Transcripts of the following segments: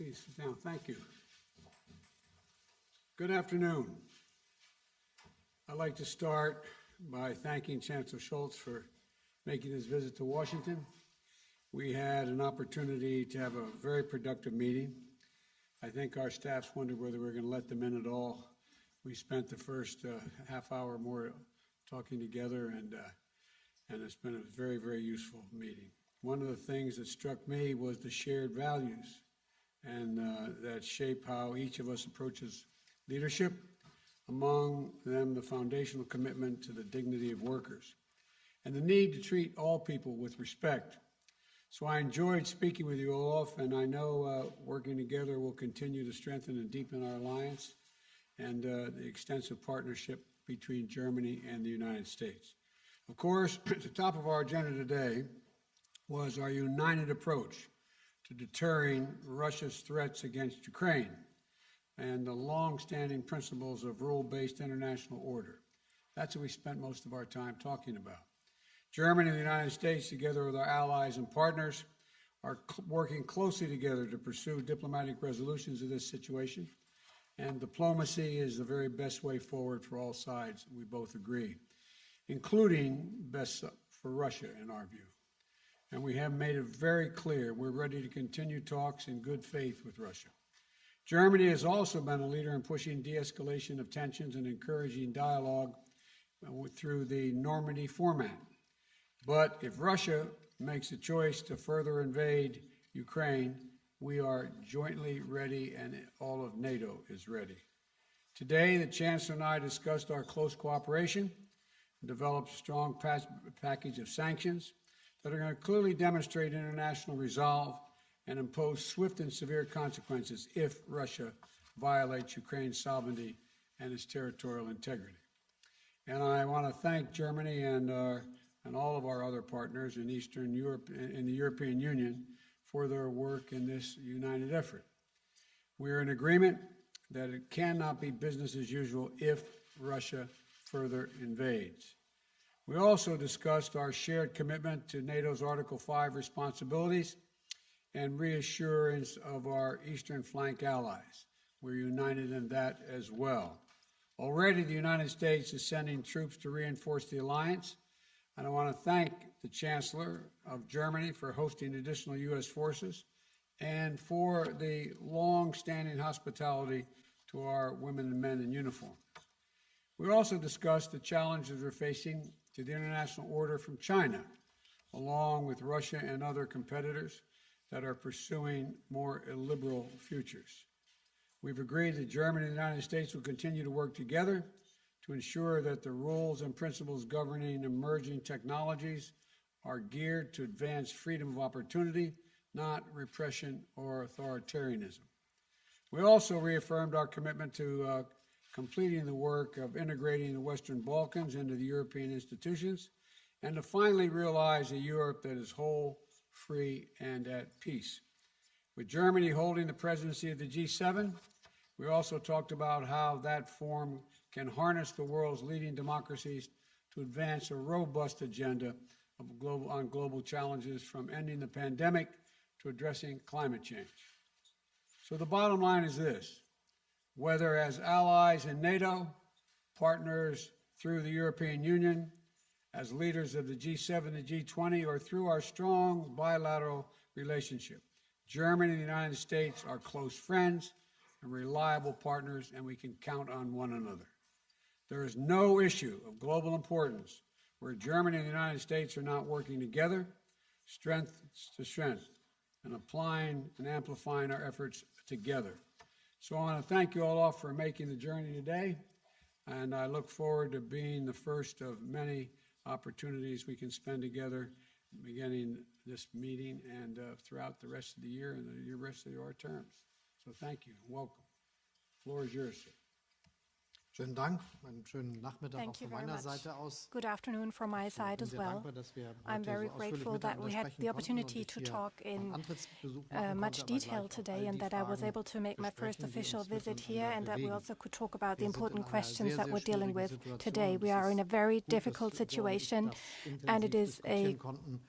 Please sit down. Thank you. Good afternoon. I'd like to start by thanking Chancellor Scholz for making his visit to Washington. We had an opportunity to have a very productive meeting. I think our staffs wondered whether we were going to let them in at all. We spent the first half hour more talking together, and it's been a very, very useful meeting. One of the things that struck me was the shared values and that shape how each of us approaches leadership, among them the foundational commitment to the dignity of workers and the need to treat all people with respect. So I enjoyed speaking with you, Olaf, and I know working together will continue to strengthen and deepen our alliance and the extensive partnership between Germany and the United States. Of course, at the top of our agenda today was our united approach to deterring Russia's threats against Ukraine and the long-standing principles of rule-based international order. That's what we spent most of our time talking about. Germany and the United States, together with our allies and partners, are working closely together to pursue diplomatic resolutions of this situation, and diplomacy is the very best way forward for all sides, we both agree, including best for Russia, in our view. And we have made it very clear we're ready to continue talks in good faith with Russia. Germany has also been a leader in pushing de-escalation of tensions and encouraging dialogue through the Normandy format. But if Russia makes a choice to further invade Ukraine, we are jointly ready, and all of NATO is ready. Today, the Chancellor and I discussed our close cooperation and developed a strong package of sanctions that are going to clearly demonstrate international resolve and impose swift and severe consequences if Russia violates Ukraine's sovereignty and its territorial integrity. And I want to thank Germany and all of our other partners in Eastern Europe and the European Union for their work in this united effort. We are in agreement that it cannot be business as usual if Russia further invades. We also discussed our shared commitment to NATO's Article 5 responsibilities and reassurance of our eastern flank allies. We're united in that as well. Already, the United States is sending troops to reinforce the alliance, and I want to thank the Chancellor of Germany for hosting additional U.S. forces and for the long-standing hospitality to our women and men in uniform. We also discussed the challenges we're facing to the international order from China, along with Russia and other competitors that are pursuing more illiberal futures. We've agreed that Germany and the United States will continue to work together to ensure that the rules and principles governing emerging technologies are geared to advance freedom of opportunity, not repression or authoritarianism. We also reaffirmed our commitment to completing the work of integrating the Western Balkans into the European institutions and to finally realize a Europe that is whole, free, and at peace. With Germany holding the presidency of the G7, we also talked about how that forum can harness the world's leading democracies to advance a robust agenda on global challenges, from ending the pandemic to addressing climate change. So the bottom line is this: whether as allies in NATO, partners through the European Union, as leaders of the G7 and G20, or through our strong bilateral relationship, Germany and the United States are close friends and reliable partners, and we can count on one another. There is no issue of global importance where Germany and the United States are not working together, strength to strength, and applying and amplifying our efforts together. So I want to thank you all for making the journey today, and I look forward to being the first of many opportunities we can spend together beginning this meeting and throughout the rest of the year and the rest of our terms. So thank you. Welcome. The floor is yours, sir. Schönen Dank. Einen schönen Nachmittag auch Thank you von very meiner much. Seite aus. Good afternoon from my side as well. I'm very grateful that we had the opportunity to talk in much detail today and that I was able to make my first official visit here and that we also could talk about the important questions that we're dealing with today. We are in a very difficult situation and it is a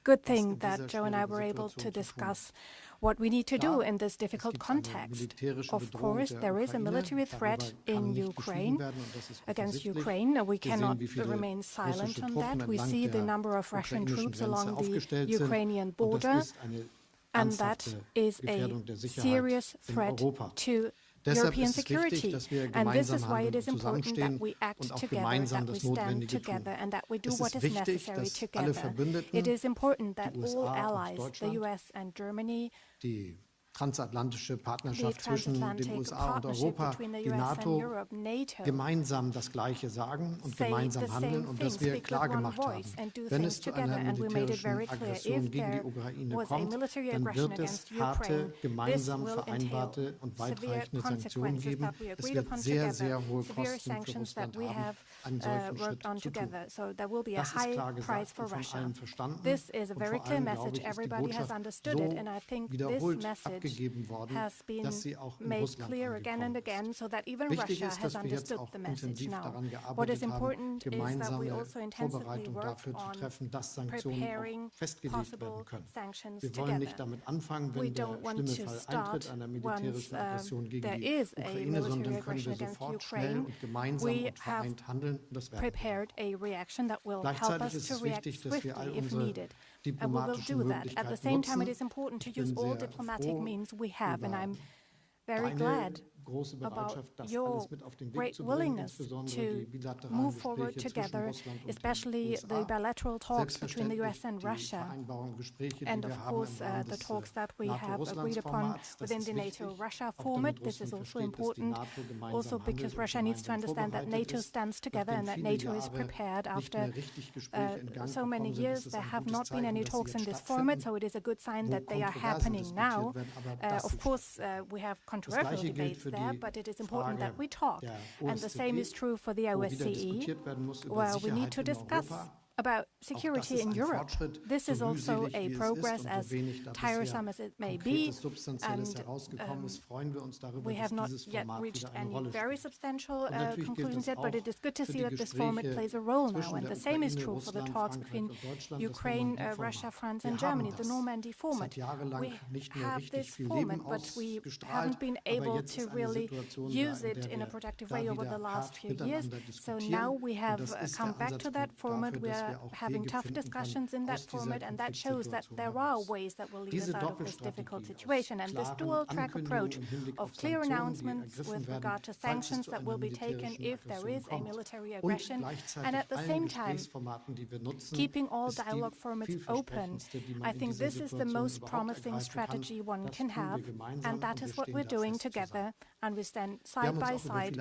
good thing that Joe and I were able to discuss what we need to do in this difficult context. Of course, there is a military threat in Ukraine, against Ukraine. We cannot remain silent on that. We see the number of Russian troops along the Ukrainian border, and that is a serious threat to European security. And this is why it is important that we act together, that we stand together, and that we do what is necessary together. It is important that all allies, the US and Germany, die transatlantische Partnerschaft zwischen den USA und Europa, die NATO, gemeinsam das Gleiche sagen und gemeinsam handeln und dass wir klargemacht haben, wenn es zu einer militärischen Aggression gegen die Ukraine kommt, dann wird es harte, gemeinsam vereinbarte und weitreichende Sanktionen geben. Es wird sehr, sehr hohe Kosten für Russland haben, einen solchen Schritt zu tun. Das ist klar gesagt und von allen verstanden. Und vor allem, glaube ich, ist die Botschaft so wiederholt abgegeben worden, dass sie auch in Russland angekommen ist. Wichtig ist, dass wir jetzt auch intensiv daran gearbeitet haben, gemeinsame Vorbereitung dafür zu treffen, dass Sanktionen auch festgelegt werden können. Wir wollen nicht damit anfangen, wenn der schlimme Fall eintritt, einer militärischen Aggression gegen die Ukraine, sondern können wir sofort schnell und gemeinsam und vereint handeln. Und das werden wir. Gleichzeitig ist es wichtig, dass wir all unsere diplomatischen Möglichkeiten nutzen. Ich bin sehr froh über deine große Bereitschaft, das alles mit auf den Weg zu bringen, insbesondere die bilateralen Gespräche zwischen Russland und especially the bilateral talks between the US and Russia, and of course the talks that we have agreed upon within the NATO-Russia format. This is also important, also because Russia needs to understand that NATO stands together and that NATO is prepared. After so many years, there have not been any talks in this format, so it is a good sign that they are happening now. Of course, we have controversial debates there, but it is important that we talk. And the same is true for the OSCE, where we need to discuss about security in Europe. This is also a progress, as tiresome as it may be, and we have not yet reached any very substantial conclusions yet, but it is good to see that this format plays a role now. And the same is true for the talks between Ukraine, Russia, France and Germany, the Normandy format. We have this format, but we haven't been able to really use it in a productive way over the last few years. So now we have come back to that format. We are having tough discussions in that format, and that shows that there are ways that will lead us out of this difficult situation. And this dual-track approach of clear announcements with regard to sanctions that will be taken if there is a military aggression, and at the same time keeping all dialogue formats open, I think this is the most promising strategy one can have, and that is what we're doing together, and we stand side by side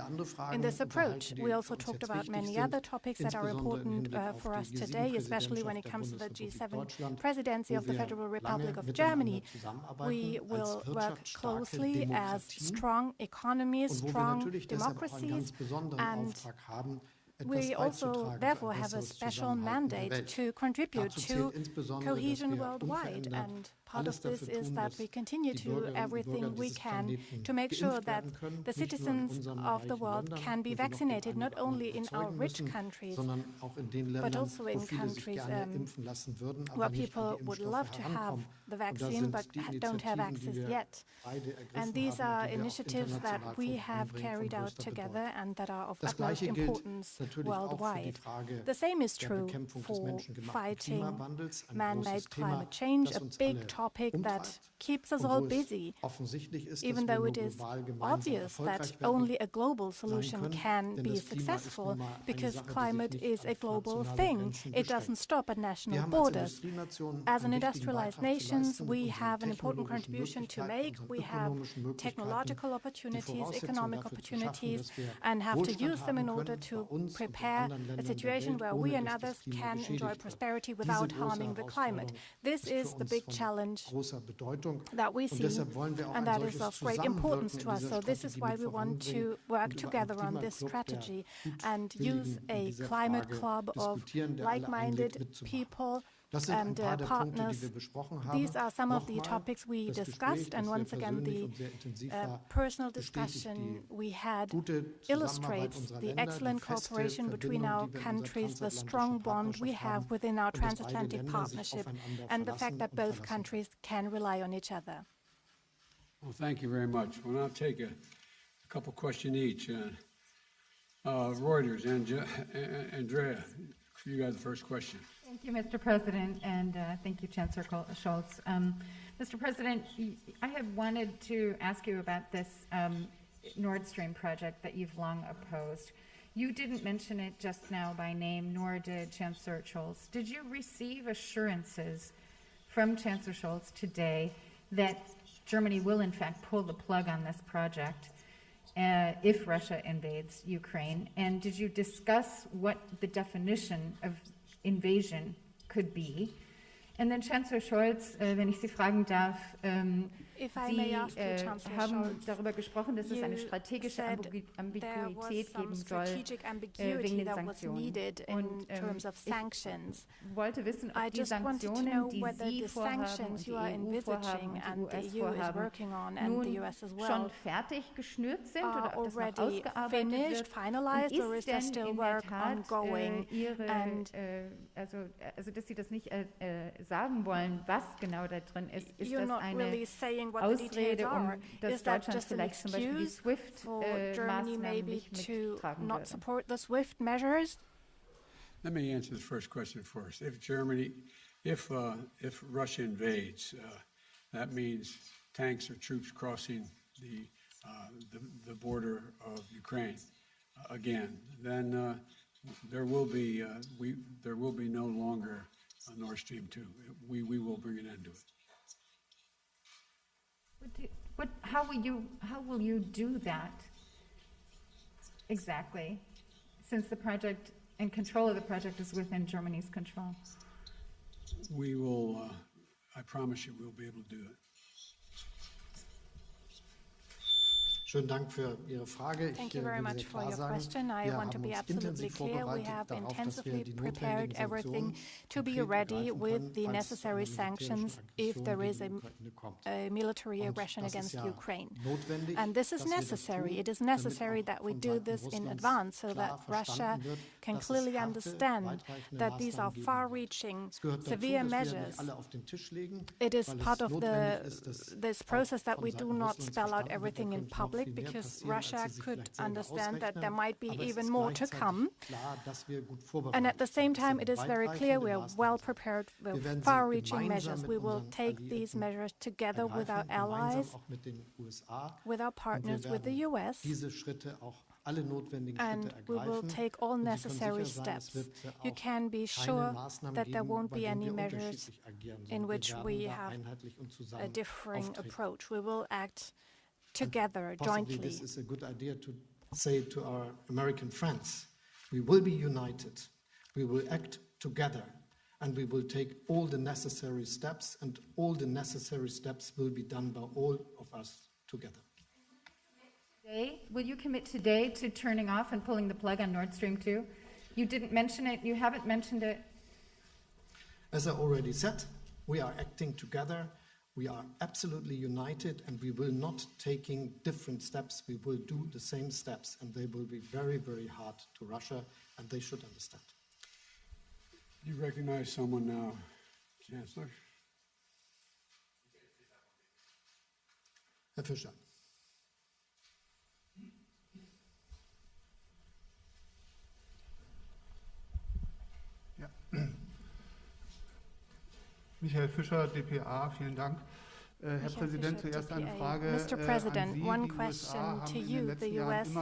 in this approach. We also talked about many other topics that are important for us today, especially when it comes to the G7 presidency of the Federal Republic of Germany. We will work closely as strong economies, strong democracies, and we also therefore have a special mandate to contribute to cohesion worldwide, and part of this is that we continue to do everything we can to make sure that the citizens of the world can be vaccinated, not only in our rich countries, but also in countries where people would love to have the vaccine but don't have access yet. And these are initiatives that we have carried out together and that are of utmost importance worldwide. The same is true for fighting man-made climate change, a big topic that keeps us all busy, even though it is obvious that only a global solution can be successful, because climate is a global thing. It doesn't stop at national borders. As an industrialized nation, we have an important contribution to make. We have technological opportunities, economic opportunities, and have to use them in order to prepare a situation where we and others can enjoy prosperity without harming the climate. This is the big challenge that we see, and that is of great importance to us. So this is why we want to work together on this strategy and use a climate club of like-minded people and partners. These are some of the topics we discussed, and once again, the personal discussion we had illustrates the excellent cooperation between our countries, the strong bond we have within our transatlantic partnership, and the fact that both countries can rely on each other. Well, thank you very much. We'll now take a couple questions each. Reuters, Andrea, you got the first question. Thank you, Mr. President, and thank you, Chancellor Scholz. Mr. President, I had wanted to ask you about this Nord Stream project that you've long opposed. You didn't mention it just now by name, nor did Chancellor Scholz. Did you receive assurances from Chancellor Scholz today that Germany will, in fact, pull the plug on this project if Russia invades Ukraine? And did you discuss what the definition of invasion could be? And then Chancellor Scholz, wenn ich Sie fragen darf, Sie haben darüber gesprochen, dass es eine strategische Ambiguität geben soll wegen den Sanktionen. Und ich wollte wissen, ob die Sanktionen, die Sie vorhaben und die EU vorhaben und die US vorhaben, nun schon fertig geschnürt sind oder ob das noch ausgearbeitet wird. Und ist denn in der Tat also dass Sie das nicht sagen wollen, was genau da drin ist. Ist das eine Ausrede, dass Deutschland vielleicht zum Beispiel die SWIFT-Maßnahmen nicht mittragen würde? Let me answer the first question first. If Russia invades, that means tanks or troops crossing the border of Ukraine again. Then there will be no longer a Nord Stream 2. We will bring an end to it. How will you do that exactly, since the project and control of the project is within Germany's control? We will, I promise you, we'll be able to do it. Schönen Dank für Ihre Frage. Thank you very much for your question. I want to be absolutely clear. We have intensively prepared everything to be ready with the necessary sanctions if there is a military aggression against Ukraine. And this is necessary. It is necessary that we do this in advance so that Russia can clearly understand that these are far-reaching, severe measures. It is part of this process that we do not spell out everything in public, because Russia could understand that there might be even more to come. And at the same time, it is very clear we are well prepared with far-reaching measures. We will take these measures together with our allies, with our partners, with the US, and we will take all necessary steps. You can be sure that there won't be any measures in which we have a differing approach. We will act together, jointly. This is a good idea to say to our American friends. We will be united, we will act together, and we will take all the necessary steps, and all the necessary steps will be done by all of us together. Will you commit today to turning off and pulling the plug on Nord Stream 2? You didn't mention it, you haven't mentioned it. As I already said, we are acting together. We are absolutely united, and we will not taking different steps. We will do the same steps, and they will be very, very hard to Russia, and they should understand. You recognize someone now, Chancellor? Herr Fischer. Ja. Michael Fischer, dpa, vielen Dank. Herr Präsident, zuerst eine Frage Mr. President, one question to you. The US,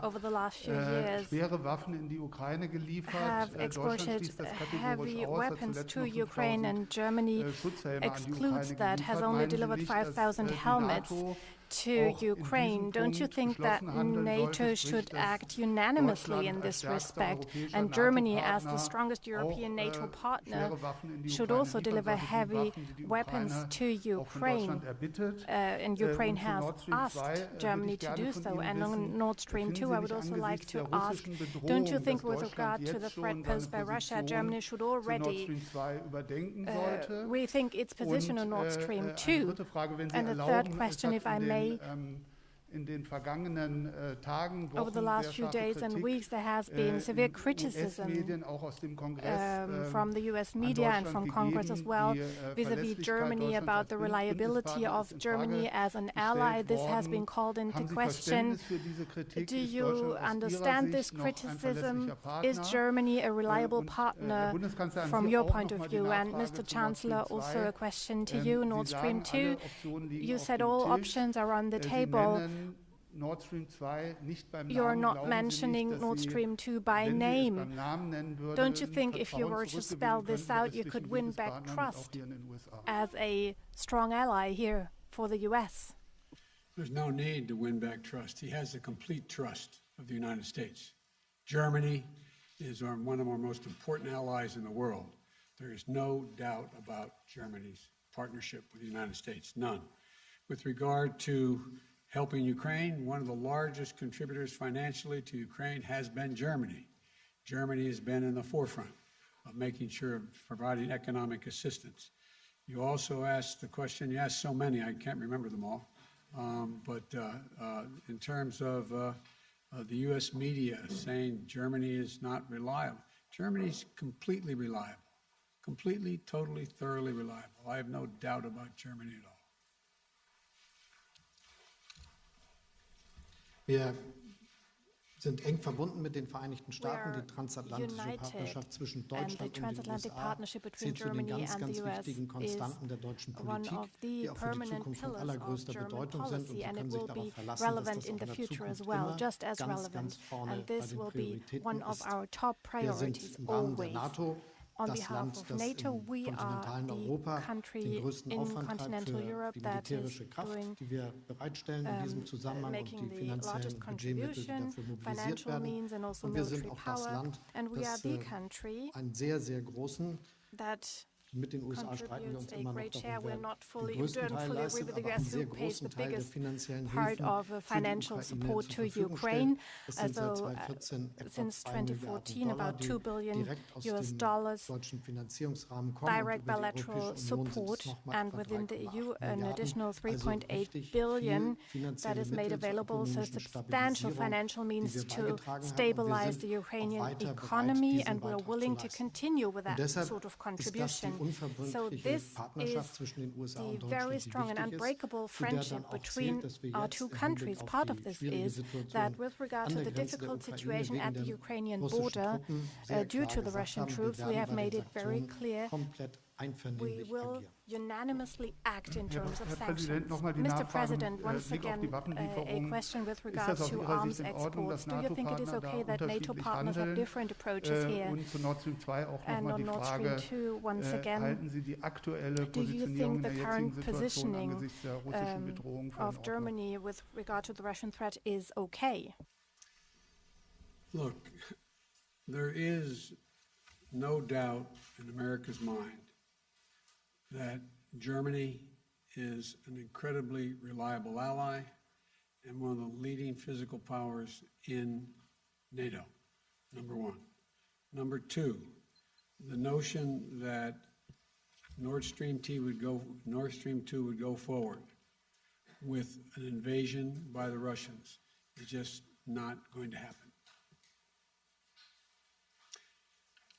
over the last few years, schwere Waffen in die Ukraine geliefert. Have exported heavy weapons to Ukraine, and Germany excludes that, has only delivered 5,000 helmets. to Ukraine. Don't you think that NATO should act unanimously in this respect? And Germany, as the strongest European NATO partner, should also deliver heavy weapons to Ukraine. And Ukraine has asked Germany to do so. And on Nord Stream 2, I would also like to ask, don't you think with regard to the threat posed by Russia, Germany should already rethink its position on Nord Stream 2? And the third question, if I may, over the last few days and weeks, there has been severe criticism from the US media and from Congress as well, vis-à-vis Germany, about the reliability of Germany as an ally. This has been called into question. Do you understand this criticism? Is Germany a reliable partner from your point of view? And Mr. Chancellor, also a question to you, Nord Stream 2. You said all options are on the table. You're not mentioning Nord Stream 2 by name. Don't you think if you were to spell this out, you could win back trust as a strong ally here for the US? There's no need to win back trust. He has the complete trust of the United States. Germany is one of our most important allies in the world. There is no doubt about Germany's partnership with the United States, none. With regard to helping Ukraine, one of the largest contributors financially to Ukraine has been Germany. Germany has been in the forefront of making sure of providing economic assistance. You also asked the question, you asked so many, I can't remember them all, but in terms of the U.S. media saying Germany is not reliable, Germany's completely reliable, completely, totally, thoroughly reliable. I have no doubt about Germany at all. Wir sind eng verbunden mit den Vereinigten Staaten. Die transatlantische Partnerschaft zwischen Deutschland und den USA zählt zu den ganz, ganz wichtigen Konstanten der deutschen Politik, die auch für die Zukunft von allergrößter Bedeutung sind. Und Sie können sich darauf verlassen, dass das auch in der Zukunft immer ganz, ganz vorne bei den Prioritäten ist. Wir sind im Rahmen der NATO das Land, das im kontinentalen Europa den größten Aufwand treibt für die militärische Kraft, die wir bereitstellen in diesem Zusammenhang und die finanziellen Budgetmittel, die dafür mobilisiert werden. Und wir sind auch das Land, das einen sehr, sehr großen, mit den USA streiten wir uns immer noch darum, den größten Teil leistet, aber einen sehr großen Teil der finanziellen Hilfen für die Ukraine zur Verfügung stellt. Das sind seit 2014 about $2 billion deutschen Finanzierungsrahmen kommen direct bilateral support, and within the EU an additional 3.8 billion that is made available, so substantial financial means to stabilize the Ukrainian economy, and we are willing to continue with that sort of contribution. So this is the very strong and unbreakable friendship between our two countries. Part of this is that with regard to the difficult situation at the Ukrainian border, due to the Russian troops, we have made it very clear we will unanimously act in terms of sanctions. Mr. President, once again, a question with regard to arms exports. Do you think it is okay that NATO partners have different approaches here? And on Nord Stream 2, once again, do you think the current positioning of Germany with regard to the Russian threat is okay? Look, there is no doubt in America's mind that Germany is an incredibly reliable ally and one of the leading physical powers in NATO, number one. Number two, the notion that Nord Stream 2 would go forward with an invasion by the Russians is just not going to happen.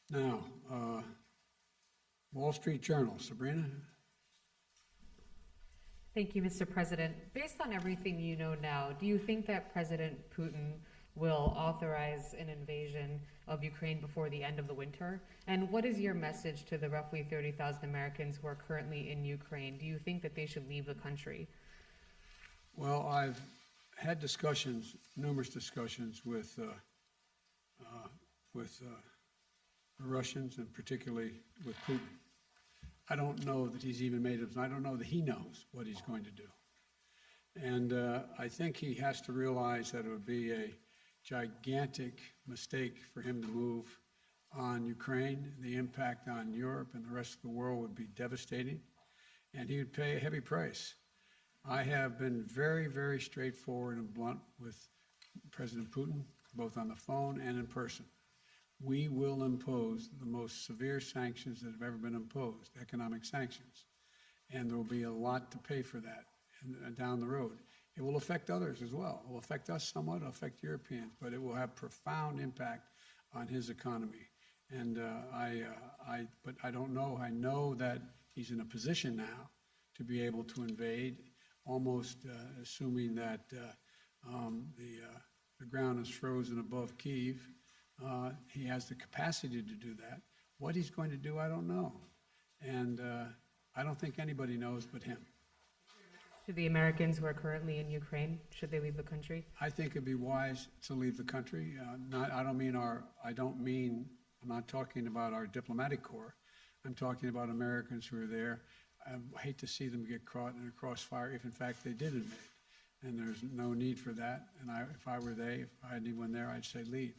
Now, Wall Street Journal, Sabrina? Thank you, Mr. President. Based on everything you know now, do you think that President Putin will authorize an invasion of Ukraine before the end of the winter? And what is your message to the roughly 30,000 Americans who are currently in Ukraine? Do you think that they should leave the country? Well, I've had numerous discussions with the Russians, and particularly with Putin. I don't know that he's even I don't know that he knows what he's going to do. And I think he has to realize that it would be a gigantic mistake for him to move on Ukraine. The impact on Europe and the rest of the world would be devastating, and he would pay a heavy price. I have been very, very straightforward and blunt with President Putin, both on the phone and in person. We will impose the most severe sanctions that have ever been imposed, economic sanctions, and there will be a lot to pay for that down the road. It will affect others as well. It will affect us somewhat, it will affect Europeans, but it will have profound impact on his economy. And but I don't know. I know that he's in a position now to be able to invade, almost assuming that the ground is frozen above Kyiv. He has the capacity to do that. What he's going to do, I don't know. And I don't think anybody knows but him. To the Americans who are currently in Ukraine, should they leave the country? I think it'd be wise to leave the country. I'm not talking about our diplomatic corps. I'm talking about Americans who are there. I hate to see them get caught in a crossfire if in fact they did invade. And there's no need for that. And if I had anyone there, I'd say leave.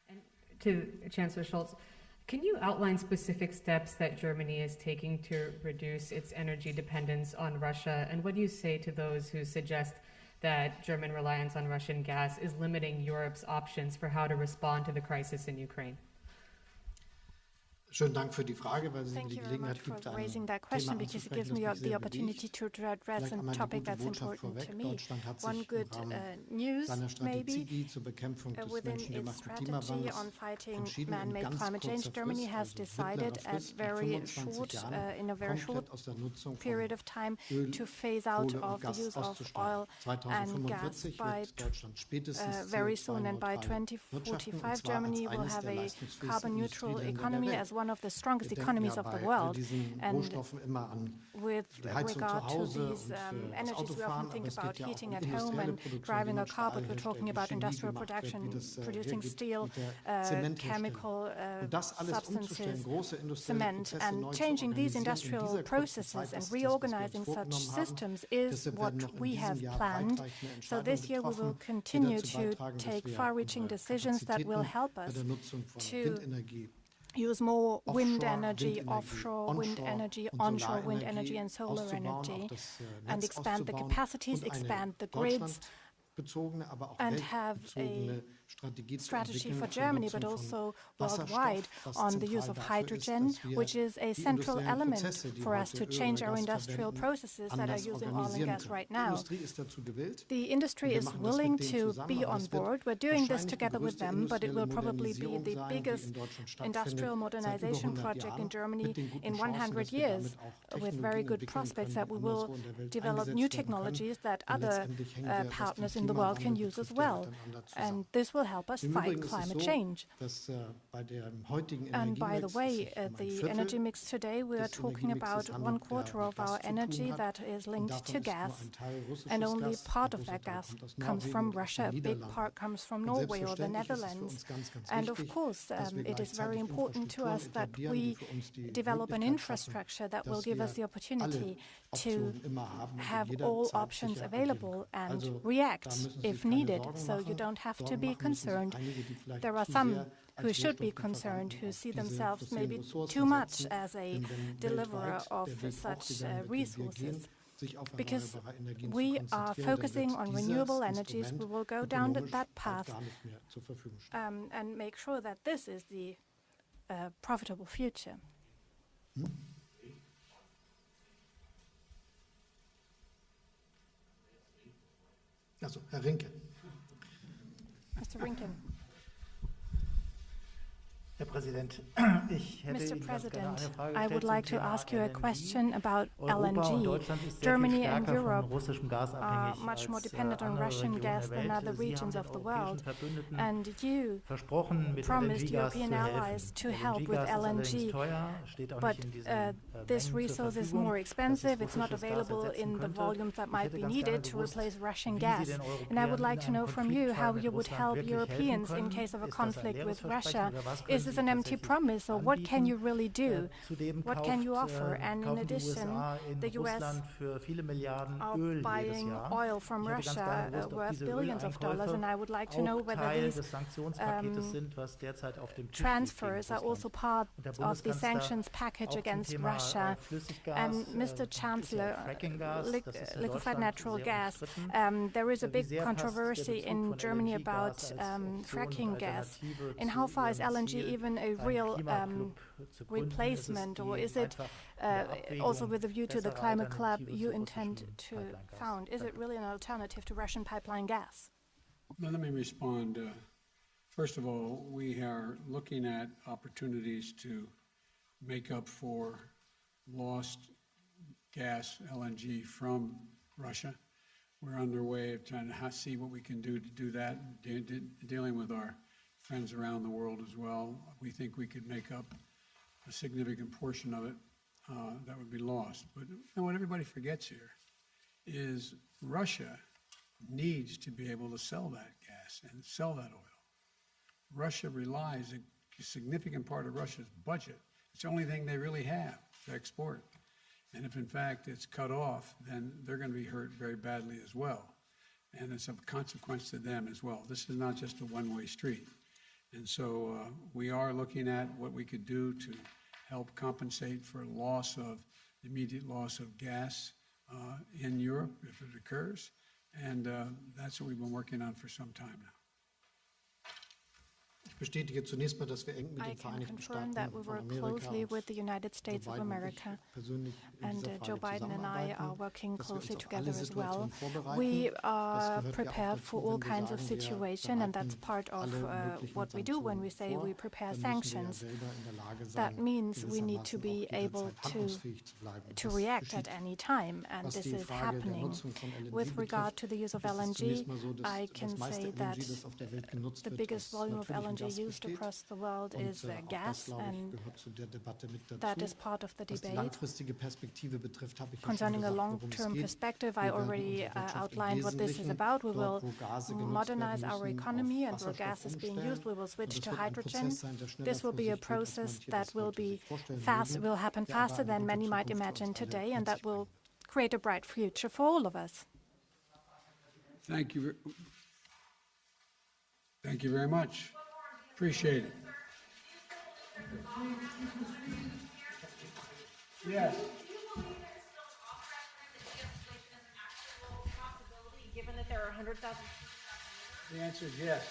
And to Chancellor Scholz, can you outline specific steps that Germany is taking to reduce its energy dependence on Russia? And what do you say to those who suggest that German reliance on Russian gas is limiting Europe's options for how to respond to the crisis in Ukraine? Schönen Dank für die Frage, weil sie mir Thank die you very much Gelegenheit for gibt, raising ein that Thema question, because it gives me anzusprechen, das mich the sehr opportunity bewegt. to address Vielleicht a einmal die topic gute that's Botschaft important vorweg. to me. Deutschland hat One sich good im Rahmen news, seiner maybe, Strategie zur Bekämpfung des within its menschengemachten strategy Klimawandels on fighting entschieden, in man-made ganz climate change. kurzer Germany Frist, has also decided mittlerer at Frist, nach very 25 short, Jahren in a very short komplett aus der Nutzung period von of time Öl, to phase out Kohle und of the Gas use of auszusteigen. oil and gas 2045 by wird Deutschland spätestens very soon, and by CO2-neutral wirtschaften, und 2045 zwar Germany als will eines have der a leistungsfähigsten carbon-neutral Industrieländer economy der as Welt. one of the strongest Wir denken economies ja of the bei all world. diesen And Rohstoffen immer an with die Heizung regard zu to Hause these und das energies, we Autofahren, often think aber es about geht ja auch heating um at home industrielle and Produktion, wie driving a man car, Stahl but we're talking herstellt, about wie Chemie industrial gemacht wird, production, wie das producing hergeht steel, mit der Zementherstellung. chemical Und das alles umzustellen, substances, große industrielle cement, Prozesse neu and zu changing these organisieren in industrial dieser kurzen processes Zeit, and das ist das, was wir reorganizing uns such vorgenommen haben. systems is Deshalb what werden noch in we diesem have Jahr planned. weitreichende So this year we will Entscheidungen continue getroffen, die dazu to beitragen, dass take wir far-reaching unsere decisions that will Kapazitäten help bei us der Nutzung von to Windenergie, use more wind Offshore energy, Windenergie, offshore wind onshore energy, und onshore wind Solarenergie energy, and solar auszubauen, auch energy, das and Netz expand the auszubauen capacities, und eine expand the grids, deutschlandbezogene, aber auch and have weltbezogene Strategie zu strategy entwickeln for zur Germany, Nutzung but von also Wasserstoff, worldwide was on the use zentral of dafür ist, hydrogen, dass wir which is a die central industriellen element Prozesse, die for us heute to Öl oder change our Gas industrial verwenden, processes that are anders using oil and organisieren gas können. right Die now. Industrie ist dazu gewillt. The industry Wir is machen das willing mit denen to zusammen, be aber on es wird board. We're doing this wahrscheinlich die together with größte them, but it will industrielle probably be Modernisierung the sein, die biggest in Deutschland stattfindet industrial seit über modernization 100 project in Jahren, Germany mit den guten in Chancen, 100 dass wir years, damit auch with very Technologien good entwickeln prospects können, that we die will anderswo in der Welt develop eingesetzt new werden technologies können. that Und other letztendlich hängen wir, was den partners in the world can Klimawandel use as betrifft, ja well. miteinander zusammen. And this will help us Im fight Übrigen ist es climate so, change. dass bei dem heutigen And by the Energiemix way, sich ein the Viertel energy mix today, we are des talking Energiemixes about handelt, 1/4 der of mit Gas our zu tun energy hat. that is Und linked davon to ist nur gas, ein Teil russisches and only Gas, part ein of großer that Teil gas kommt aus comes Norwegen from und aus Russia, den a big Niederlanden. part comes from Und Norway or the selbstverständlich ist es für Netherlands. uns ganz, ganz And of wichtig, course, dass wir it is very gleichzeitig important to us that etablieren, we die für uns die develop an Möglichkeit infrastructure that will dass give wir us the opportunity alle to Optionen immer haben und have in jeder all Zeit options sicher available agieren. and Also, react da müssen Sie if keine needed, Sorgen so you machen. don't have to Sorgen be machen müssen sich concerned. einige, die vielleicht There are zu some sehr who als should be Rohstofflieferanten concerned, who auf see diese themselves fossilen maybe Ressourcen too much setzen. as a Denn wenn deliverer weltweit of der Weg auch such gegangen wird, wie wir resources. gehen, sich auf Because erneuerbare Energien zu we are konzentrieren, dann focusing wird on dieses renewable energies, we Instrument will go down ökonomisch that bald path gar nicht mehr zur Verfügung stehen. and make sure that this is the profitable future. Also, Herr Rinke. Mr. Rinken. Herr Präsident, ich hätte Mr. Ihnen ganz gerne President, eine Frage I would gestellt like zum to Thema ask you a LNG. question about Europa und LNG. Deutschland ist sehr Germany viel and stärker von Europe russischem Gas are abhängig much more als dependent on andere Russian Regionen gas der than Welt. other Sie regions haben of den the world. europäischen Verbündeten And you versprochen, mit promised LNG-Gas zu European allies to helfen. help with LNG-Gas ist allerdings LNG, teuer, steht auch but nicht in diesen this Mengen zur resource is Verfügung, more dass es expensive. It's not russisches Gas available ersetzen in the könnte. volumes that Ich might hätte be ganz gerne needed to gewusst, replace Russian wie Sie gas. den And I would Europäern like to in know einem from you Konfliktfall how mit you would Russland help wirklich helfen Europeans in können. case of a Ist das ein conflict leeres with Versprechen Russia. oder was Is this is an empty promise, or what can you really do? What can you offer? And in addition, the US are buying oil from Russia worth billions of dollars, and I would like to know whether these transfers are also part of the sanctions package against Russia. And Mr. Chancellor, liquefied natural gas, there is a big controversy in Germany about fracking gas. In how far is LNG even a real replacement, or is it also with a view to the climate club you intend to found? Is it really an alternative to Russian pipeline gas? Well, let me respond. First of all, we are looking at opportunities to make up for lost gas, LNG, from Russia. We're underway of trying to see what we can do to do that, dealing with our friends around the world as well. We think we could make up a significant portion of it that would be lost. But what everybody forgets here is Russia needs to be able to sell that gas and sell that oil. Russia relies, a significant part of Russia's budget, it's the only thing they really have to export. And if in fact it's cut off, then they're going to be hurt very badly as well. And it's of consequence to them as well. This is not just a one-way street. And so we are looking at what we could do to help compensate for immediate loss of gas in Europe if it occurs. And that's what we've been working on for some time now. Ich bestätige zunächst mal, dass wir eng mit den Vereinigten Staaten von Amerika with the United States of America, and Joe Biden and I are working closely together as well. We are prepared for all kinds of situations, and that's part of what we do when we say we prepare sanctions. That means we need to be able to react at any time, and this is happening. With regard to the use of LNG, I can say that the biggest volume of LNG used across the world is gas, and that is part of the debate. Concerning a long-term perspective, I already outlined what this is about. We will modernize our economy, and where gas is being used, we will switch to hydrogen. This will be a process that will happen faster than many might imagine today, and that will create a bright future for all of us. Thank you. Thank you very much. Appreciate it. Yes. Do you believe that it's still authorized that the de-escalation is an actual possibility, given that there are 100,000 people? The answer is yes.